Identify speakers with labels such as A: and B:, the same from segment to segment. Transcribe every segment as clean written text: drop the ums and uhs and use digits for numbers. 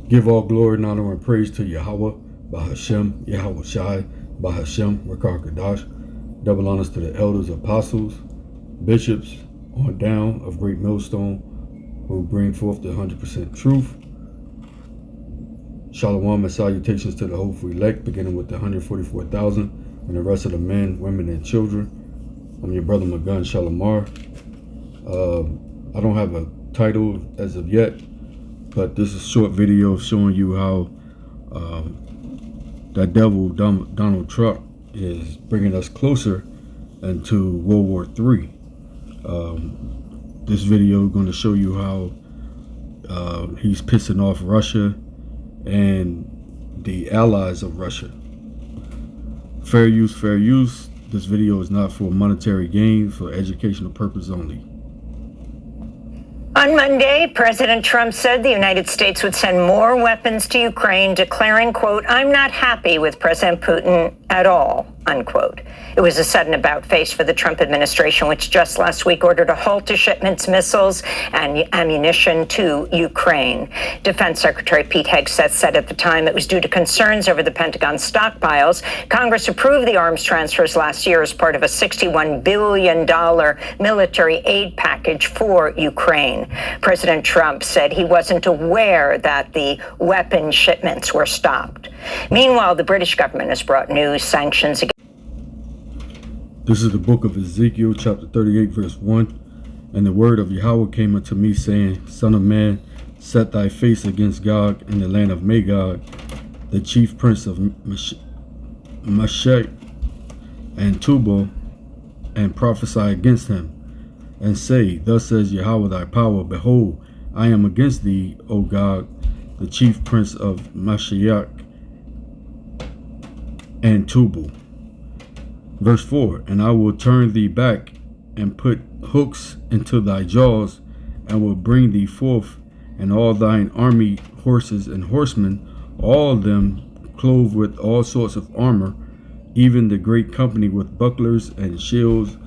A: Give all glory and honor and praise to Yahawah, Bahashem, Yahweh Shai, Bahashem, Rakar Kadash. Double honors to the elders, apostles, bishops, on down of Great Millstone, who bring forth the 100% truth. Shalom and salutations to the hopeful elect, beginning with the 144,000 and the rest of the men, women, and children. I'm your brother Magun Shalamar. I don't have a title as of yet, but this is a short video showing you how that devil Donald Trump is bringing us closer into World War III. This video is going to show you how he's pissing off Russia and the allies of Russia. Fair use, fair use. This video is not for monetary gain, for educational purpose only.
B: On Monday, President Trump said the United States would send more weapons to Ukraine, declaring, quote, "I'm not happy with President Putin at all," unquote. It was a sudden about-face for the Trump administration, which just last week ordered a halt to shipments, missiles, and ammunition to Ukraine. Defense Secretary Pete Hegseth said at the time it was due to concerns over the Pentagon's stockpiles. Congress approved the arms transfers last year as part of a $61 billion military aid package for Ukraine. President Trump said he wasn't aware that the weapon shipments were stopped. Meanwhile, the British government has brought new sanctions against.
A: This is the book of Ezekiel, chapter 38, verse 1. And the word of Yahawah came unto me, saying, Son of man, set thy face against Gog in the land of Magog, the chief prince of Meshech and Tubal, and prophesy against him, and say, Thus says Yahawah thy power, Behold, I am against thee, O Gog, the chief prince of Meshech and Tubal. Verse 4, And I will turn thee back, and put hooks into thy jaws, and will bring thee forth, and all thine army, horses and horsemen, all of them clothed with all sorts of armor, even the great company with bucklers and shields,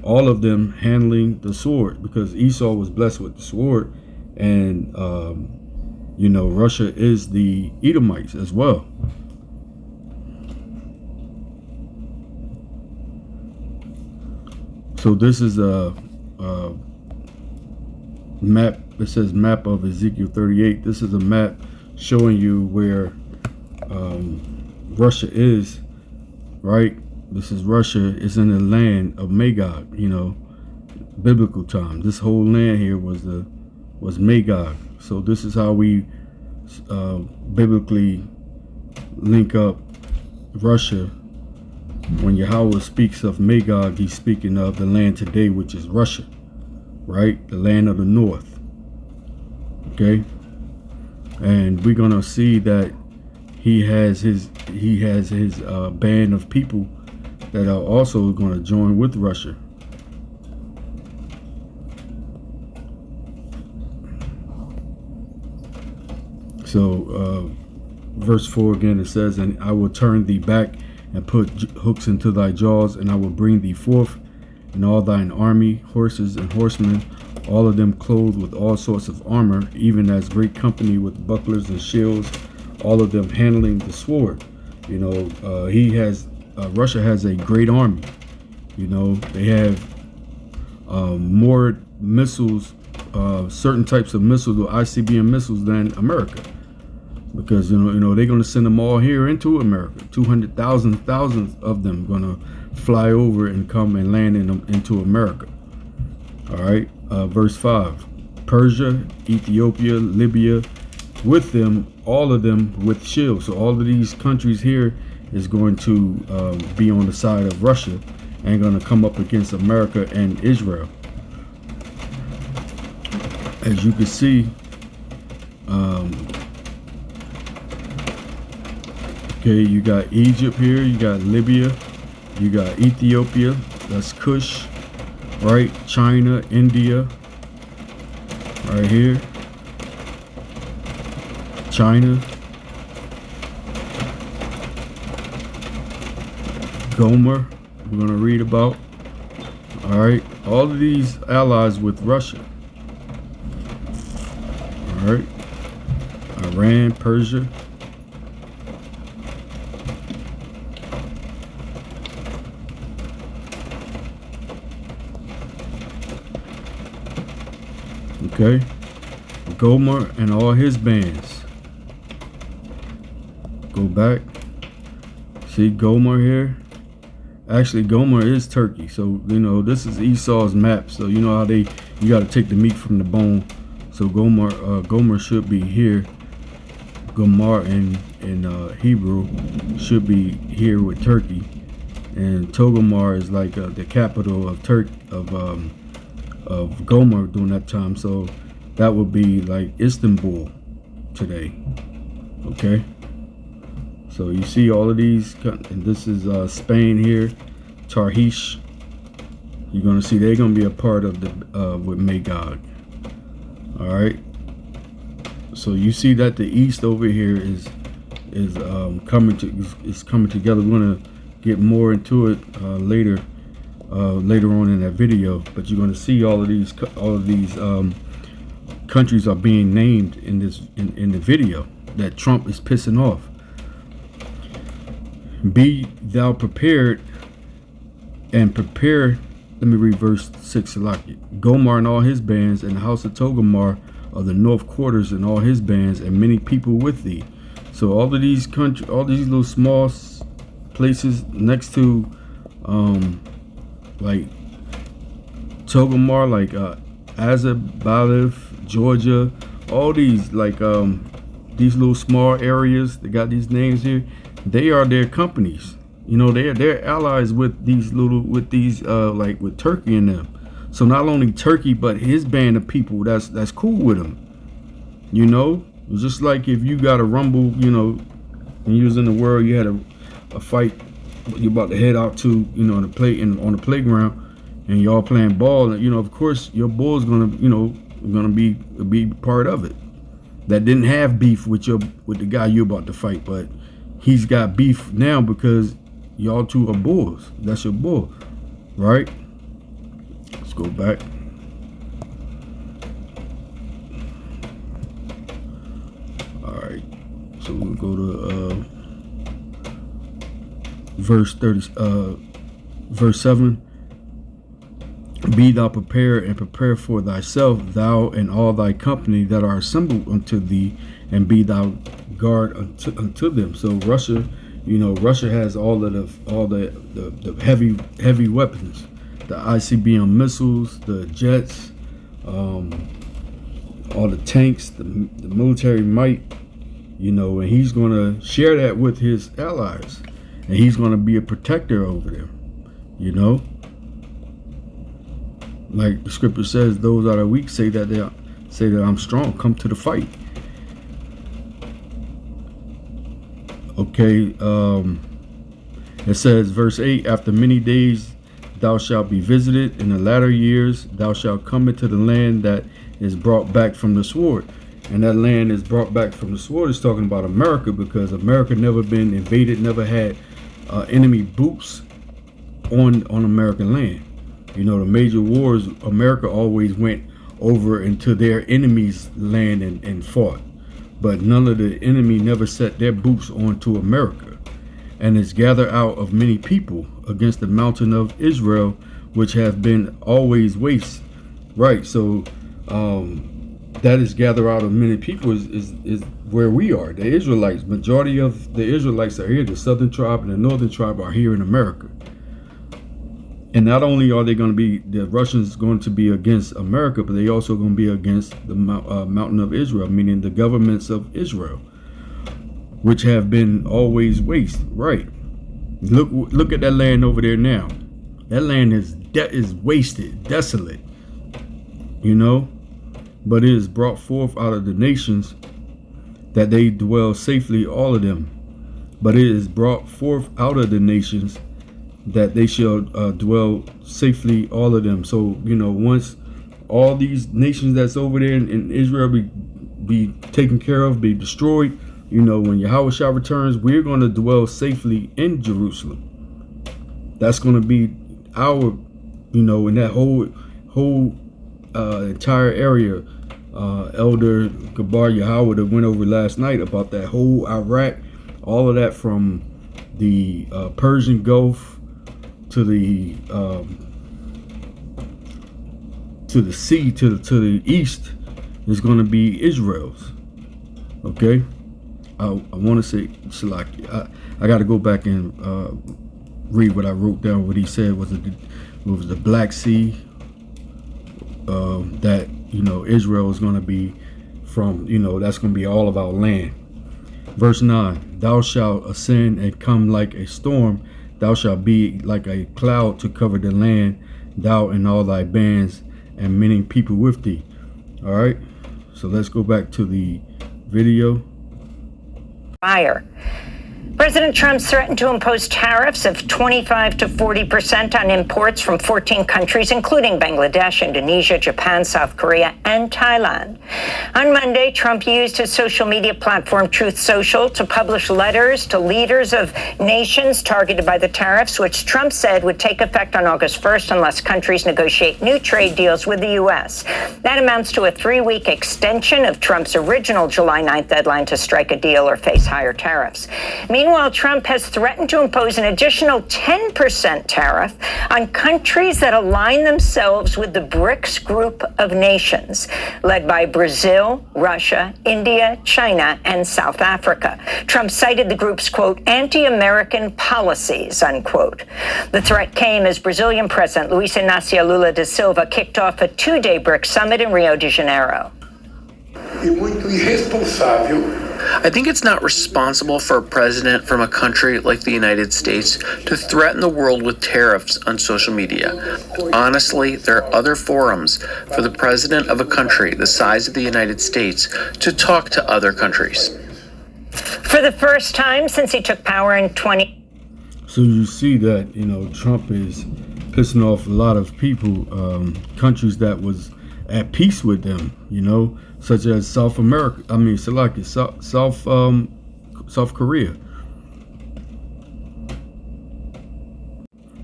A: all of them handling the sword, because Esau was blessed with the sword, and Russia is the Edomites as well. So this is a map. It says map of Ezekiel 38. This is a map showing you where Russia is, right? This is Russia. It's in the land of Magog, biblical time. This whole land here was Magog. So this is how we biblically link up Russia. When Yahawah speaks of Magog, he's speaking of the land today, which is Russia, right? The land of the north. Okay, and we're gonna see that he has his band of people that are also going to join with Russia. So verse 4 again, it says, And I will turn thee back, and put hooks into thy jaws, and I will bring thee forth, and all thine army, horses and horsemen, all of them clothed with all sorts of armor, even as great company with bucklers and shields, all of them handling the sword. Russia has a great army. They have more missiles, certain types of missiles, or ICBM missiles, than America. Because they're going to send them all here into America. 200,000 of them going to fly over and come and land into America. All right. Verse 5. Persia, Ethiopia, Libya, with them, all of them with shields. So all of these countries here is going to be on the side of Russia and going to come up against America and Israel. As you can see, okay, you got Egypt here, you got Libya, you got Ethiopia, that's Kush, right? China, India, right here. China, Gomer, we're going to read about. All right, all of these allies with Russia. All right, Iran, Persia. Okay, Gomer and all his bands. Go back. See Gomer here. Actually, Gomer is Turkey. So, you know, this is Esau's map. So, you know how you got to take the meat from the bone. So Gomer should be here. Gomer in Hebrew should be here with Turkey. And Togomar is like the capital of of Gomer during that time. So that would be like Istanbul today. Okay. So you see all of these, and this is Spain here, Tarrifs. You're gonna see they're gonna be a part of the with Magog. All right. So you see that the East over here is coming together. We're gonna get more into it later on in that video. But you're gonna see all of these countries are being named in the video that Trump is pissing off. Be thou prepared and prepare. Let me reverse 6 Salaki. Gomer and all his bands, and the house of Togomar of the north quarters and all his bands, and many people with thee. So all of these countries, all these little small places next to like Togomar, like Azabalev, Georgia, all these like these little small areas, they got these names here. They are their companies. You know, they're allies with these like with Turkey and them. So not only Turkey, but his band of people that's cool with him. You know, just like if you got a rumble, you know, when you was in the world, you had a fight you about to head out to, you know, on the playground, and y'all playing ball, and you know, of course, your boy's gonna be part of it. That didn't have beef with the guy you're about to fight, but he's got beef now because y'all two are bulls. That's your bull, right? Let's go back. All right, so we'll go to verse 7. Be thou prepared and prepare for thyself, thou and all thy company that are assembled unto thee, and be thou guard unto them. So Russia, you know, Russia has all the heavy weapons, the ICBM missiles, the jets, all the tanks, the military might, you know, and he's going to share that with his allies, and he's going to be a protector over them, you know. Like the scripture says, those that are weak say that I'm strong. Come to the fight. Okay, it says, verse 8, after many days thou shalt be visited, in the latter years thou shalt come into the land that is brought back from the sword. And that land is brought back from the sword is talking about America, because America never been invaded, never had enemy boots on American land. You know, the major wars, America always went over into their enemy's land and fought. But none of the enemy never set their boots onto America. And it's gathered out of many people against the mountain of Israel, which have been always waste. Right, so that is gathered out of many people is where we are, the Israelites. Majority of the Israelites are here. The southern tribe and the northern tribe are here in America. And not only are they going to be, the Russians going to be against America, but they also going to be against the mountain of Israel, meaning the governments of Israel, which have been always waste. Right. Look at that land over there now. That land is wasted, desolate, you know, but it is brought forth out of the nations that they dwell safely, all of them. But it is brought forth out of the nations that they shall dwell safely, all of them. So, you know, once all these nations that's over there in Israel be taken care of, be destroyed, you know, when Yahawah returns, we're going to dwell safely in Jerusalem. That's going to be our, you know, in that whole entire area, Elder Gabar Yahawah that went over last night about that whole Iraq, all of that from the Persian Gulf to the sea to the east is going to be Israel's. Okay, I want to say Shalaki. I got to go back and read what I wrote down. What he said was the Black Sea, that Israel is going to be from, that's going to be all of our land. Verse 9, thou shalt ascend and come like a storm, thou shalt be like a cloud to cover the land, thou and all thy bands and many people with thee. All right, so let's go back to the video.
B: Fire. President Trump threatened to impose tariffs of 25 to 40% on imports from 14 countries, including Bangladesh, Indonesia, Japan, South Korea, and Thailand. On Monday, Trump used his social media platform, Truth Social, to publish letters to leaders of nations targeted by the tariffs, which Trump said would take effect on August 1st unless countries negotiate new trade deals with the U.S. That amounts to a 3-week extension of Trump's original July 9th deadline to strike a deal or face higher tariffs. Meanwhile, Trump has threatened to impose an additional 10% tariff on countries that align themselves with the BRICS group of nations, led by Brazil, Russia, India, China, and South Africa. Trump cited the group's, quote, anti-American policies, unquote. The threat came as Brazilian President Luiz Inácio Lula da Silva kicked off a 2-day BRICS summit in Rio de Janeiro.
C: I think it's not responsible for a president from a country like the United States to threaten the world with tariffs on social media. Honestly, there are other forums for the president of a country the size of the United States to talk to other countries.
B: For the first time since he took power in
A: So you see that, Trump is pissing off a lot of people, countries that was at peace with them, such as South America. South Korea.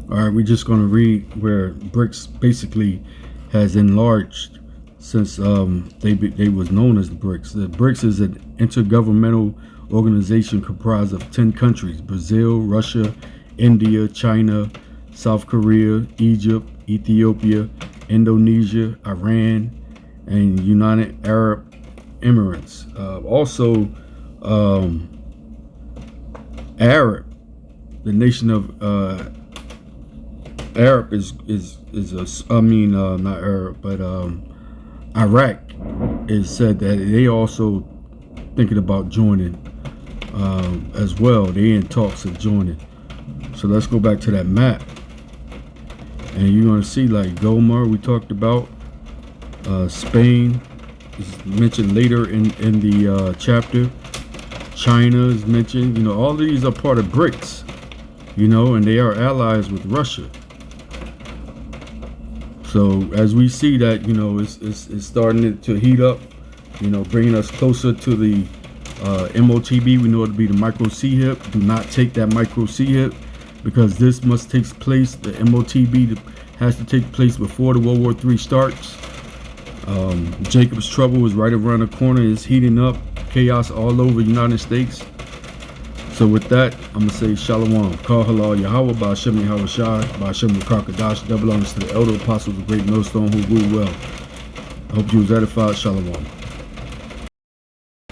A: All right, we're just going to read where BRICS basically has enlarged since they was known as the BRICS. The BRICS is an intergovernmental organization comprised of 10 countries: Brazil, Russia, India, China, South Korea, Egypt, Ethiopia, Indonesia, Iran, and United Arab Emirates. Also, Arab, the nation of Arab not Arab, but Iraq is said that they also thinking about joining as well. They in talks of joining. So let's go back to that map, and you're gonna see like Gomar we talked about. Spain is mentioned later in the chapter. China is mentioned. All of these are part of BRICS, and they are allies with Russia. So as we see that, it's starting to heat up, bringing us closer to the MOTB. We know it to be the micro C-HIP. Do not take that micro C-HIP, because this must take place. The MOTB has to take place before the World War III starts. Jacob's trouble is right around the corner. It's heating up. Chaos all over the United States. So with that, I'm going to say Shalom. Call Halal Yahawah, Ba'ashem Yahawah Shai, Ba'ashem Rakakadash, double honors to the elder apostles of Great Millstone who rule well. I hope you was edified. Shalom.